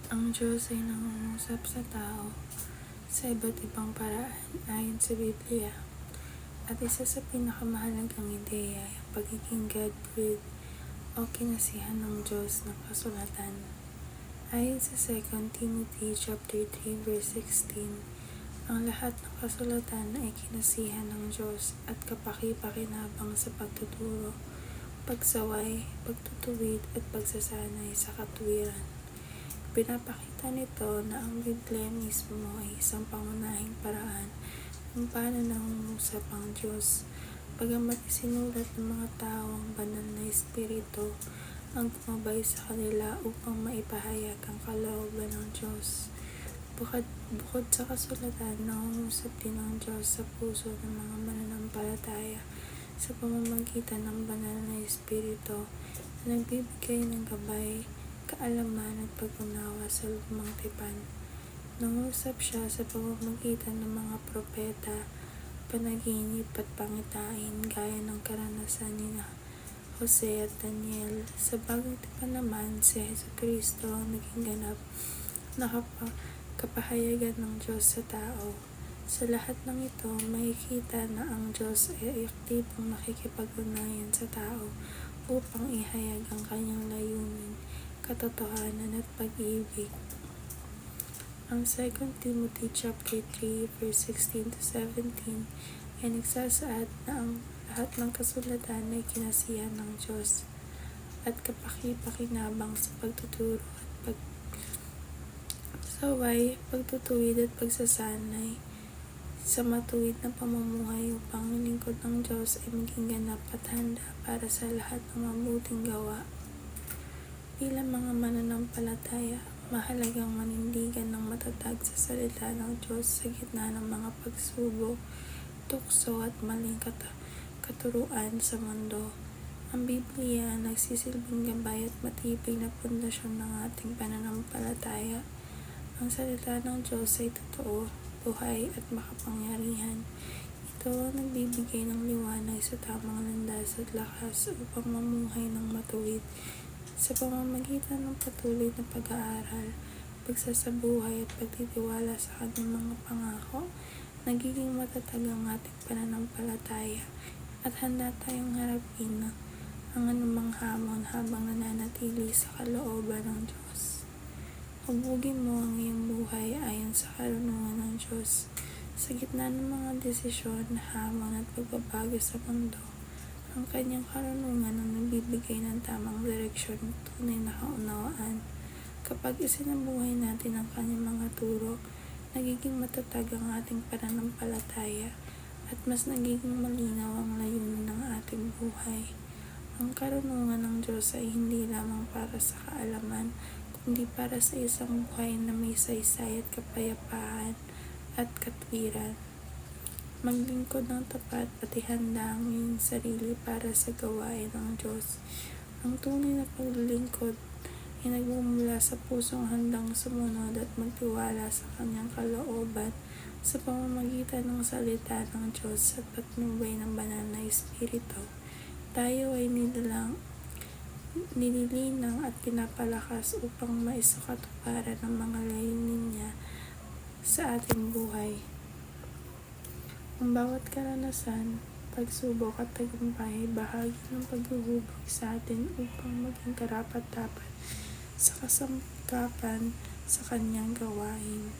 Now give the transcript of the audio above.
Ang Diyos ay nangungusap sa tao sa iba't ibang paraan ayon sa Biblia. At isa sa pinakamahalagang ideya ay ang pagiging God-breathed o kinasihan ng Diyos ng kasulatan. Ayon sa 2 Timothy chapter 3 verse 16, ang lahat ng kasulatan ay kinasihan ng Diyos at kapaki-pakinabang sa pagtuturo, pagsaway, pagtutuwid at pagsasanay sa katuwiran. Pinapakita nito na ang Biblia mismo ay isang pangunahing paraan kung paano nangungusap ang Diyos. Bagamat isinulat ng mga tao ang banal na Espiritu ang gumabay sa kanila upang maipahayag ang kalooban ng Diyos. Bukod sa kasulatan, nangungusap din ang Diyos sa puso ng mga mananampalataya sa pamamagitan ng banal na Espiritu na nagbibigay ng gabay, kaalaman at pag-unawa sa lumang tipan. Nangusap siya sa pamamagitan ng mga propeta, panaginip at pangitain gaya ng karanasan ni Jose at Daniel. Sa bagong tipan naman, si Jesucristo ang naging ganap na kapahayagan ng Diyos sa tao. Sa lahat ng ito, makikita na ang Diyos ay aktibong nakikipag-ugnayan sa tao upang ihayag ang kanyang layunin, katotohanan at pag-ibig. Ang 2 Timothy chapter 3 verse 16 to 17 ay nagsasaad na ang lahat ng kasulatan ay kinasihan ng Diyos at kapaki-pakinabang sa pagtuturo at pagsaway, pagtutuwid at pagsasanay sa matuwid na pamumuhay upang ang lingkod ng Diyos ay maging ganap at handa para sa lahat ng mabuting gawa. Bilang mga mananampalataya, mahalagang manindigan ng matatag sa salita ng Diyos sa gitna ng mga pagsubok, tukso at maling katuruan sa mundo. Ang Biblia ang nagsisilbing gabay at matibay na pundasyon ng ating pananampalataya. Ang salita ng Diyos ay totoo, buhay at makapangyarihan. Ito ang nagbibigay ng liwanag sa tamang landas at lakas upang mamuhay ng matuwid. Sa pamamagitan ng patuloy na pag-aaral, pagsasabuhay at pagtitiwala sa kanyang mga pangako, nagiging matatag ang ating pananampalataya at handa tayong harapin ang anumang hamon habang nananatili sa kalooban ng Diyos. Hubugin mo ang iyong buhay ayon sa karunungan ng Diyos. Sa gitna ng mga desisyon, hamon at pagbabago sa mundo, ang kanyang karunungan ang nagbibigay ng tamang direksyon at tunay na kaunawaan. Kapag isinabuhay natin ang kanyang mga turo, nagiging matatag ang ating pananampalataya at mas nagiging malinaw ang layunin ng ating buhay. Ang karunungan ng Diyos ay hindi lamang para sa kaalaman, kundi para sa isang buhay na may saysay at kapayapaan at katwiran. Maglingkod ng tapat at ihanda ang iyong sarili para sa gawain ng Diyos. Ang tunay na paglilingkod ay nagmumula sa pusong handang sumunod at magtiwala sa kanyang kalooban sa pamamagitan ng salita ng Diyos at patnubay ng banal na Espiritu. Tayo ay nililinang at pinapalakas upang maisakatuparan ang mga layunin niya sa ating buhay. Ang bawat karanasan, pagsubok at tagumpay ay bahagi ng paghuhubog sa atin upang maging karapat-dapat sa kasangkapan sa kanyang gawain.